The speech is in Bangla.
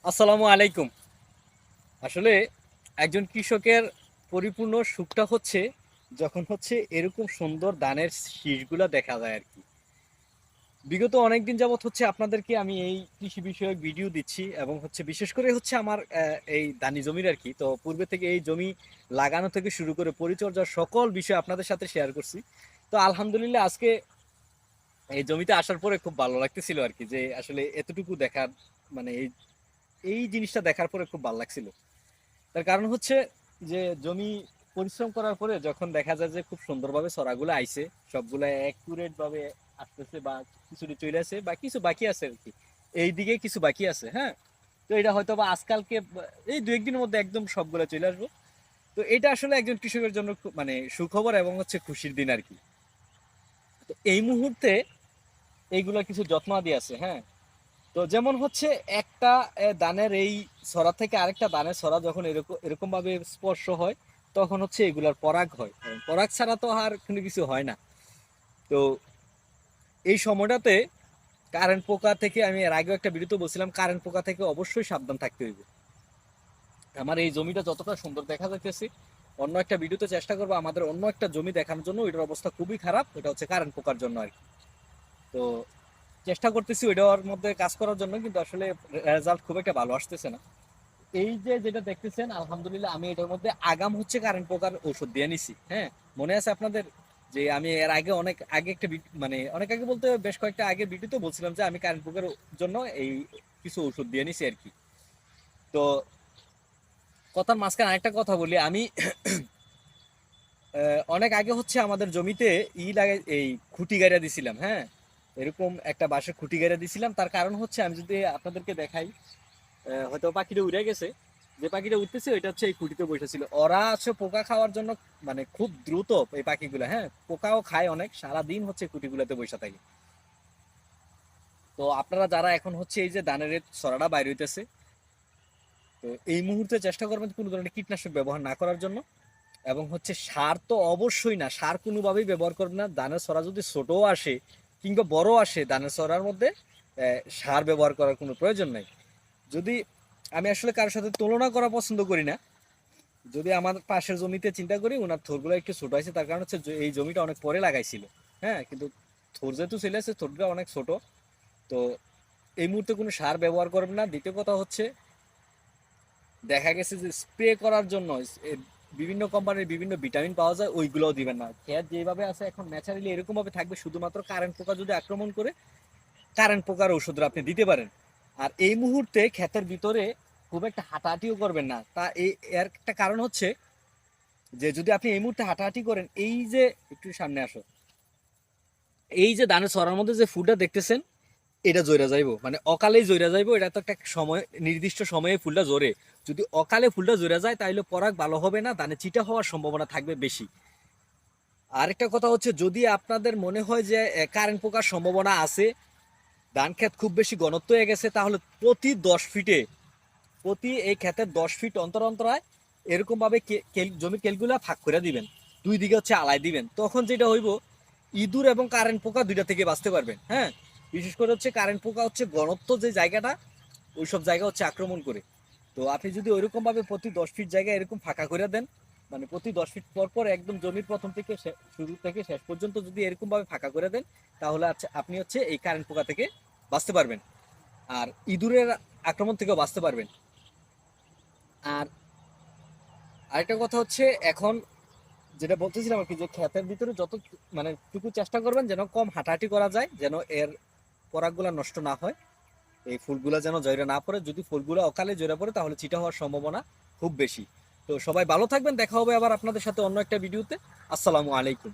আসসালামু আলাইকুম। আসলে একজন কৃষকের পরিপূর্ণ সুখটা হচ্ছে যখন হচ্ছে এরকম সুন্দর ধানের শীষগুলা দেখা যায় আর কি। বিগত অনেকদিন যাবৎ হচ্ছে আপনাদেরকে আমি এই কৃষি বিষয়ক ভিডিও দিচ্ছি এবং হচ্ছে বিশেষ করে হচ্ছে আমার এই ধানি জমির আর কি। তো পূর্বে থেকে এই জমি লাগানো থেকে শুরু করে পরিচর্যার সকল বিষয় আপনাদের সাথে শেয়ার করছি। তো আলহামদুলিল্লাহ আজকে এই জমিতে আসার পরে খুব ভালো লাগতেছিল আর কি, যে আসলে এতটুকু দেখার মানে এই এই জিনিসটা দেখার পরে খুব ভালো লাগছিল। তার কারণ হচ্ছে যে জমি পরিশ্রম করার পরে যখন দেখা যায় যে খুব সুন্দরভাবে ছড়াগুলো আইছে, সবগুলা অ্যাকুরেট ভাবে আসতেছে, বা কিছুটা চলে আসে বা কিছু বাকি আছে আর কি, এই দিকে কিছু বাকি আছে। হ্যাঁ, তো এটা হয়তো বা আজকালকে এই দু একদিনের মধ্যে একদম সবগুলা চলে আসবো। তো এটা আসলে একজন কৃষকের জন্য মানে সুখবর এবং হচ্ছে খুশির দিন আর কি। তো এই মুহূর্তে এইগুলা কিছু যত্নাদি আছে। হ্যাঁ, তো যেমন হচ্ছে একটা দানের এই ছড়া থেকে আরেকটা দানের ছড়া যখন এরকম এরকম ভাবে স্পর্শ হয়, তখন হচ্ছে এগুলার পরাগ হয়। পরাগ ছাড়া তো আর কোনো কিছু হয় না। তো এই সময়টাতে কারেন্ট পোকা থেকে, আমি এর আগেও একটা ভিডিওতে বলছিলাম, কারেন্ট পোকা থেকে অবশ্যই সাবধান থাকতে হইবে। আমার এই জমিটা যতটা সুন্দর দেখা যাইতেছে, অন্য একটা ভিডিওতে চেষ্টা করবো আমাদের অন্য একটা জমি দেখানোর জন্য, ওইটার অবস্থা খুবই খারাপ, এটা হচ্ছে কারেন্ট পোকার জন্য আর কি। তো চেষ্টা করতেছি ওইটার মধ্যে কাজ করার জন্য, কিন্তু আসলে রেজাল্ট খুব একটা ভালো আসতেছে না। এই যে যেটা দেখতেছেন, আলহামদুলিল্লাহ আমি এটার মধ্যে আগাম হচ্ছে কারেন্ট পোকার ওষুধ দিয়ে নিছি। হ্যাঁ, মনে আছে আপনাদের যে আমি এর আগে অনেক আগে একটা মানে অনেক আগে বলতে বেশ কয়েকটা আগে ভিডিওতে বলছিলাম যে আমি কারেন্ট পোকার জন্য এই কিছু ওষুধ দিয়ে নিছি আর কি। তো কথার মাঝখানে আরেকটা কথা বলি আমি। অনেক আগে হচ্ছে আমাদের জমিতে লাগে এই খুঁটি গাড়া দিছিলাম। হ্যাঁ, এরকম একটা বাঁশের খুঁটি গাড়া দিছিলাম। তার কারণ হচ্ছে আমি যদি আপনাদেরকে দেখাই, হয়তো পাখিটা উড়ে গেছে, যে পাখিটা উঠতেছে ওইটা হচ্ছে এই খুঁটিতে বসেছিল। ওরা হচ্ছে পোকা খাওয়ার জন্য মানে খুব দ্রুত এই পাখিগুলো, হ্যাঁ, পোকাও খায় অনেক, সারাদিন হচ্ছে খুঁটিগুলোতে বসে থাকে। তো আপনারা যারা এখন হচ্ছে এই যে ধানের ছড়াটা বাইর হইতেছে, তো এই মুহূর্তে চেষ্টা করবেন কোনো ধরনের কীটনাশক ব্যবহার না করার জন্য। এবং হচ্ছে সার তো অবশ্যই না, সার কোনোভাবেই ব্যবহার করবেন না। ধানের ছড়া যদি ছোটও আসে কিংবা বড় আসে, ধানের ছড়ার মধ্যে সার ব্যবহার করার কোনো প্রয়োজন নাই। যদি আমি আসলে কারোর সাথে তুলনা করা পছন্দ করি না, যদি আমার পাশের জমিতে চিন্তা করি, ওনার থোরগুলো একটু ছোট আছে, তার কারণ হচ্ছে এই জমিটা অনেক পরে লাগাইছিল। হ্যাঁ, কিন্তু থোর যেহেতু চলে আসে, থোরগুলো অনেক ছোট। তো এই মুহূর্তে কোনো সার ব্যবহার করবেন না। দ্বিতীয় কথা হচ্ছে, দেখা গেছে যে স্প্রে করার জন্য বিভিন্ন কোম্পানির বিভিন্ন ভিটামিন পাওয়া যায়, ওইগুলোও দিবেন না। ক্ষেত যেভাবে আছে এখন ন্যাচারালি এরকম ভাবে থাকবে, শুধুমাত্র কারেন্ট পোকা যদি আক্রমণ করে, কারেন্ট পোকার ওষুধ আপনি দিতে পারেন। আর এই মুহূর্তে ক্ষেতের ভিতরে খুব একটা হাঁটাহাঁটিও করবেন না। তা এই এর একটা কারণ হচ্ছে যে যদি আপনি এই মুহূর্তে হাঁটাহাঁটি করেন, এই যে একটু সামনে আসো, এই যে ধানের ছড়ার মধ্যে যে ফুলটা দেখতেছেন, এটা জইরা যাইবো, মানে অকালেই জইরা যাইবো। এটা তো একটা সময়, নির্দিষ্ট সময়ে ফুলটা জোরে। যদি অকালে ফুলটা জইরা যায় তাহলে পরাগ ভালো হবে না, ধানে চিটা হওয়ার সম্ভাবনা থাকবে বেশি। আরেকটা কথা হচ্ছে, যদি আপনাদের মনে হয় যে কারেন্ট পোকার সম্ভাবনা আছে, ধান ক্ষেত খুব বেশি ঘনত্ব হয়ে গেছে, তাহলে প্রতি 10 ফিটে, প্রতি এই ক্ষেতের 10 ফিট অন্তর অন্তরায় এরকম ভাবে জমির কেলগুলা ভাগ করে দিবেন, দুই দিকে হচ্ছে আলাই দিবেন। তখন যেটা হইব, ইঁদুর এবং কারেন্ট পোকা দুইটা থেকে বাঁচতে পারবেন। হ্যাঁ, বিশেষ করে হচ্ছে কারেন্ট পোকা হচ্ছে ঘনত্ব যে জায়গাটা, ওইসব জায়গা হচ্ছে আক্রমণ করে। তো আপনি যদি ওইরকম ভাবে প্রতি 10 ফিট জায়গায় এরকম ফাঁকা করে দেন, মানে প্রতি 10 ফিট পর পর একদম জমির প্রথম থেকে শুরু থেকে শেষ পর্যন্ত যদি এরকম ভাবে ফাঁকা করে দেন, তাহলে আপনি হচ্ছে এই কারেন্ট পোকা থেকে বাঁচতে পারবেন, আর ইঁদুরের আক্রমণ থেকেও বাঁচতে পারবেন। আর আরেকটা কথা হচ্ছে, এখন যেটা বলতেছিলাম আর কি, যে ক্ষেতের ভিতরে যত মানে টুকু চেষ্টা করবেন যেন কম হাঁটাহাঁটি করা যায়, যেন এর পরাগগুলা নষ্ট না হয়, এই ফুলগুলা যেন জয়রা না পড়ে। যদি ফুলগুলা অকালে জয়রা পড়ে তাহলে চিটা হওয়ার সম্ভাবনা খুব বেশি। তো সবাই ভালো থাকবেন, দেখা হবে আবার আপনাদের সাথে অন্য একটা ভিডিওতে। আসসালামু আলাইকুম।